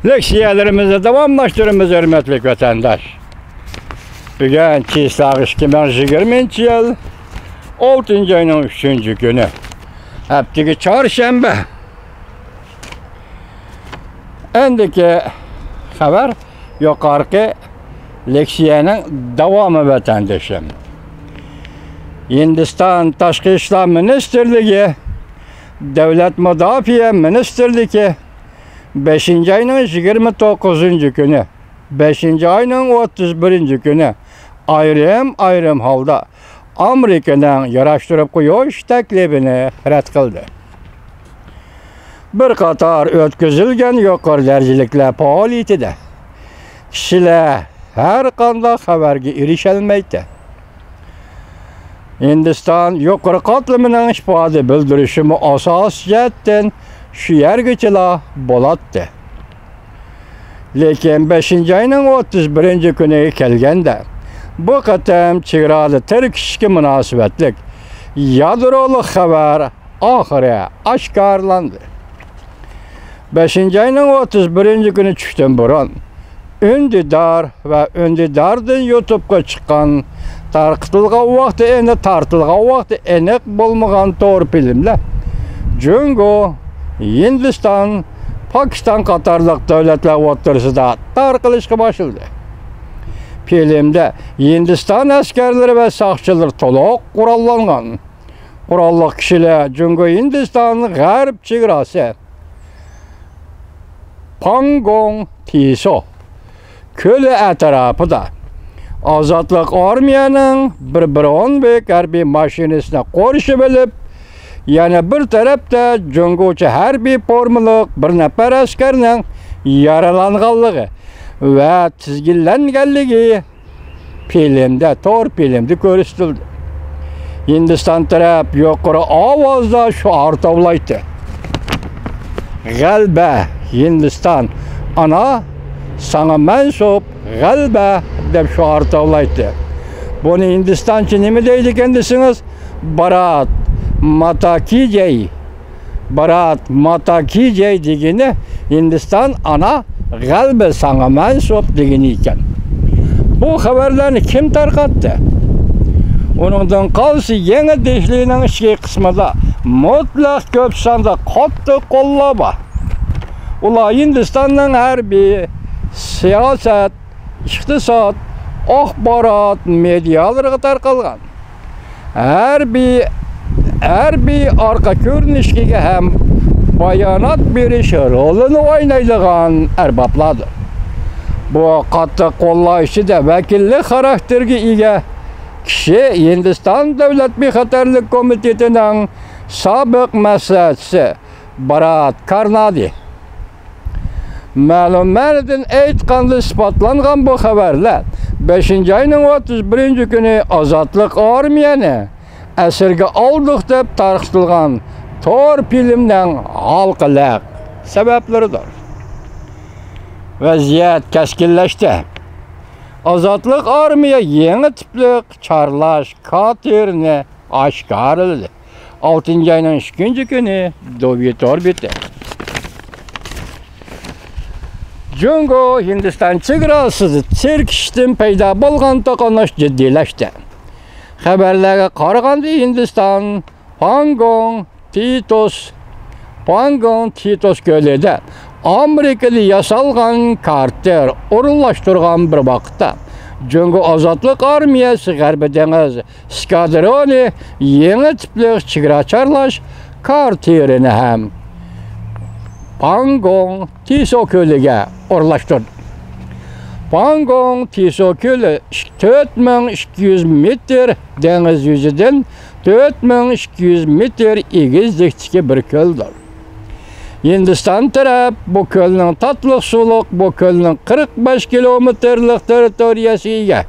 Leksiyalarımızı davamlaştırımız hürmetli vatandaş. Bugün Çislak 2020 yıl 6. ayının 3. günü. Hepteki çarşamba. Endiki haber yukarıki leksiyanın devamı vatandaşım. Hindistan Tashqi ishlar Ministerligi, Davlat Mudofaa Ministerligi 5. ayının 29. günü, 5. ayının 31. günü ayrım halda Amerika'dan yaraştırıp koyuş teklifini red kıldı. Bir qator ötküzülgen yuqori darajalik faoliyatida kishilar har qanday xabarga erisholmaydi. Hindiston yuqori qatlamining ifoda bildirishimi asosiyatdan shu yergacha bo'ladi. Lekin 5. ayning 31 kuniga kelganda bu qatam chegarada tirkishga munosabatlik yadroli xabar oxiri oshkorlandi. 5. ayning 31 kuni tushdan burun Ündidar va Ündidardan YouTube'ga chiqqan tarqatilgan vaqti aniq bo'lmagan to'g'ri filmlar Jungo, Hindiston, Pokiston qatorliq davlatlar o'rtasida tarqalishga boshladi. Filmda Hindiston askarlari va soqchilar to'liq qurollangan. Qurolli kishilar Jungo Hindiston g'arb chegarasi Pangong Tiso ko'li atrofida Ozodlik armiyaning bir o'nbek harbiy mashinasini qo'rishib olib, yana bir tarafda Jungochi harbiy formalik bir nafar askarning yaralanganligi va tizginlanganligi filmda ko'rsatildi. Hindiston taraf yuqori ovozda shuar tovlaydi. G'alaba Hindiston ana sana mansub g'alaba deb shuar tovlaydi. Buni hindistoncha nima deydi ekan? Barat Matakijay degani Hindiston ana g'alaba sana mansub degani ekan. Bu xabarlarni kim tarqatdi? Uningdan qolsa yangi deshlining ichki qismida mutlaq ko'p sonda qattiq qo'llab ular Hindistonning harbiy, siyosat, iqtisod, axborot medialariga tarqalgan. Harbiy orqa ko'rinishga ham bayonot berish rolini o'ynaydigan arboblardir. Bu qattiq qo'llayishida vakillik xarakterga ega kishi Hindiston Davlat bexatarlik komitetining sobiq maslahatchisi Bharat Karnadi. Ma'lumotdan aytganda isbotlangan bu xabarlar 5. ayning 31 kuni Ozodlik armiyani asirga oldik deb tarqatilgan to'g'ri filmning halqiliq sabablaridir. Vaziyat keskinlashdi. Ozodlik armiya yangi tiplik charlash katerini oshkorladi. 6. ayning 2 kuni Dovitor bitdi. Jungo Hindiston chegarasida tirkishdan paydo bo'lgan to'qnashuv jiddiylashdi. Xabarlarga qaraganda Hindiston Pangong Titos ko'lida Amerikada yasalgan karter o'rinlashtirgan bir vaqtda Jungo Ozodlik armiyasi G'arbiy dengiz skadroni yangi tipli chegara charlash karterini ham Pangong Tiso ko'liga o'rlashtirdi. Pangong Tiso ko'li 4200 metr dengiz yuzidan 4200 metr egizlikdagi bir ko'ldir. Hindiston taraf bu ko'lning tatliq suvliq, bu ko'lning 45 kilometrlik territoriyasiga ega.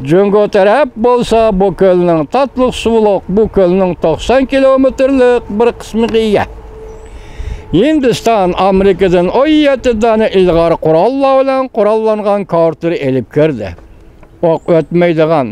Jungo taraf bo'lsa bu ko'lning tatliq suvliq, bu ko'lning 90 kilometrlik bir qismiga ega. Hindiston Amerikadan 17 dona ilg'or qurollar bilan qurollangan karter elib kirdi. O'q o'tmaydigan,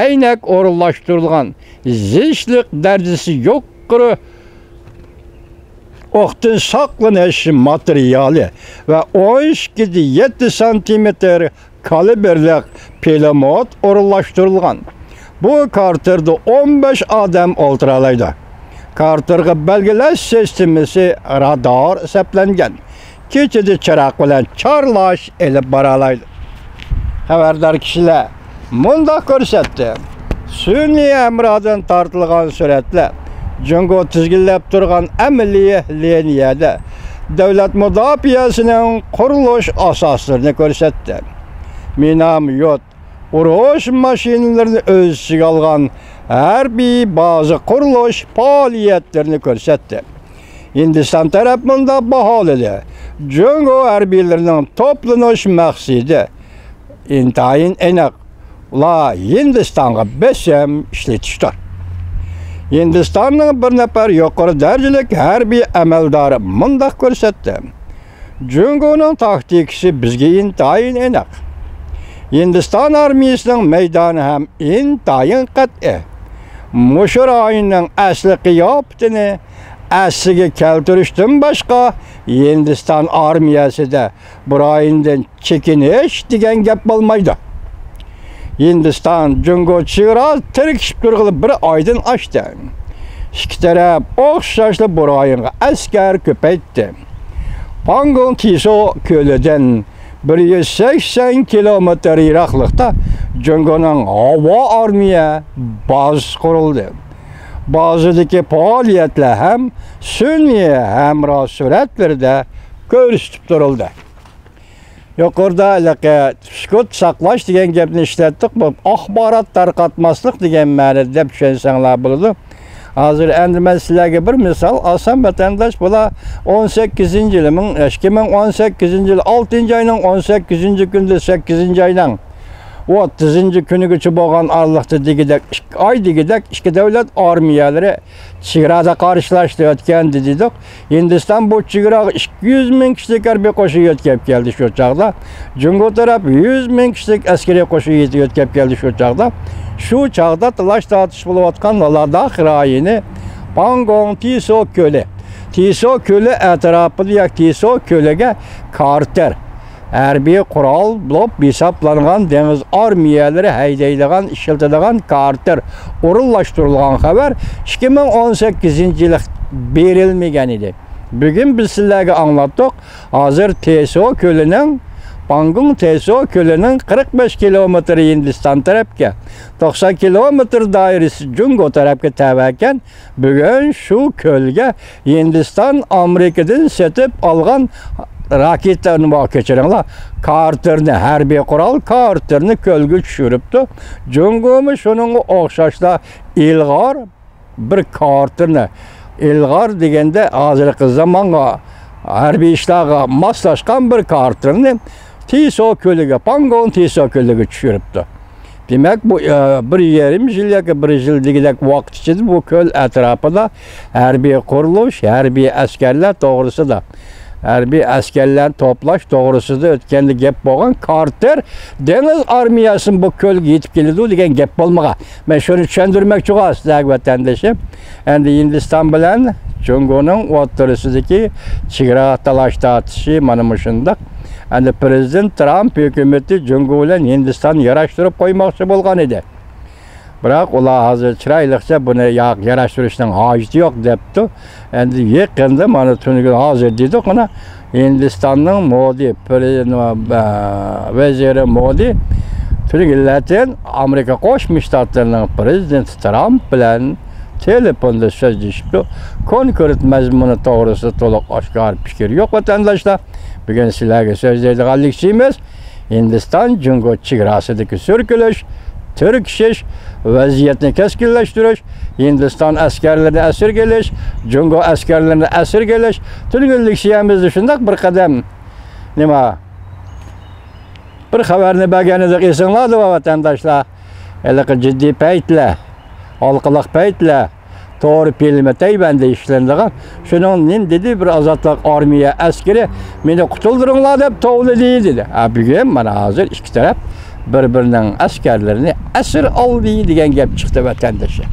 aynak o'rinlashtirilgan, zishlik darajasi yuqori o'qdan saqlanish materiali va 12-7 sm kalibrlik pulemyot o'rinlashtirilgan. Bu karterda 15 odam o'tiralaydi. Karterga belgilash sistemasi radar hisoblangan. Kechada chiroq bilan chorlash elib boralaydi. Xabardor kishilar munda ko'rsatdi. Sun'iy amrodan tortilgan suratlar Jungo tizginlab turgan amaliy liniyada davlat mudofaasining qurilish asoslarini ko'rsatdi. Minomyot, urush mashinalarini o'z ichiga olgan harbiy baza qurilish faoliyatlarini ko'rsatdi. Hindiston taraf bunda baholadi. Jungo harbiylarining to'planish maqsadi intayin aniq. Ular Hindistonga besim ishlatishdir. Hindistonning bir nafar yuqori darajalik harbiy amaldori mundaq ko'rsatdi. Jungoning taktikasi bizga intayin aniq. Hindiston armiyasining maydoni ham intayin qat'iy. Mushur ayning asli qiyofatini asliga keltirishdan boshqa Hindiston armiyasida bir ayindan chekinish degan gap bo'lmaydi. Hindiston Jungo chegara tirkishib turg'ili bir oydan oshdi. Ikki taraf o'xshashli bir oyinga askar ko'paytdi. Pangong Tiso ko'lidan 180 kilometr yiroqlikda Jungoning havo armiya bazasi qurildi. Bazadagi faoliyatlar ham sun'iy hamroh suratlarda ko'rsatib turildi. Yuqorida sukut saqlash degan gapni ishlatdik. Bu axborot tarqatmaslik degan ma'noda deb tushensanglar bo'ladi. Hozir endi men sizlarga bir misol olsam, vatandosh bular 2018-yil 6-oyning 18-kunda 8-oyning 30-kunigacha bo'lgan aralıqda degidek oy degidek ikki davlat armiyalari chegarada qarshilashdi o'tgandi dedik. Hindiston bu chegaraga 200 ming kishilik harbiy qo'shin yetkazib keldi shu chaqda. Jungo taraf 100 ming kishilik askariy qo'shin yetkazib keldi shu chaqda. Shu chaqda talash tortish bo'layotgan Ladakh rayoni Pangong Tiso ko'li. Tiso ko'li atrofida Tiso ko'liga Carter harbiy qurol bo'lib hisoblangan dengiz armiyalari haydaydigan, ishlatadigan Carter o'rinlashtirilgan xabar 2018-yil berilmagan edi. Bugun biz sizlarga anglatdik. Hozir Tiso ko'lining Pangong Tiso ko'lining 45 kilometr Hindiston tarafga, 90 kilometr doirasi Jungo tarafga tavakan. Bugun shu ko'lga Hindiston Amerikadan setib olgan raketlarni bak keçirenler, Carter'ni harbiy qurol Carter'ni ko'lga tushiribdi. Jungo'mi shuningga o'xshashda ilg'or bir Carter'ni ilg'or deganda hozirgi zamonga harbiy ishlarga moslashgan bir Carter'ni Tiso ko'liga, Pangong Tiso ko'liga tushiribdi. Demek bu 1,5 yil yoki 1 yil degidek vaqt ichida bu ko'l atrofida harbiy qurilish, harbiy askarlar to'g'risida harbiy askerler toplash to'g'risida o'tganda gap bo'lgan. Carter dengiz armiyasini bu ko'lga yetib keladi degan gap bo'lmagan. Men shuni tushuntirmoqchi bo'laman sizlarga vatandoshim. Endi Hindiston bilan Jungoning o'rtasidagi chegara talash tortishi mana shunday. Endi prezident Trump hukumati Jungo bilan Hindiston yarashtirib qo'ymoqchi bo'lgan edi. Biroq ular hozir chiroyliqcha buni yarashtirishning hojati yo'q debdi. Endi yaqinda mana tuniga hozir dedik, mana Hindistonning Modi veziri Modi tunigilatin Amerika Qo'shma Shtatlarining prezidenti Trump bilan telefonda so'zlashibdi. Konkret mazmuni to'g'risida to'liq oshkor fikr yo'q vatandoshlar. Bugun sizlarga so'zlaydiganligimiz Hindiston Jungo chegarasidagi surkilish, tirkishish, vaziyatni keskinlashtirish, Hindiston askarlarini asirgalash, Jungo askarlarini asirgalash, tungilikshiyamizda shunday bir qadam bir xabarni berganida esinglarda vatandoshlar, iliq jiddiy paytlar, halqiliq paytlar to'g'ri filmi Taybanda ishlanadigan. Shuning dedi bir ozodlik armiya askari meni qutuldiringlar deb tovladi dedi. Bugun mana hozir ikki taraf bir-birining askarlarini asir oldi degan gap chiqdi vatandoshlar.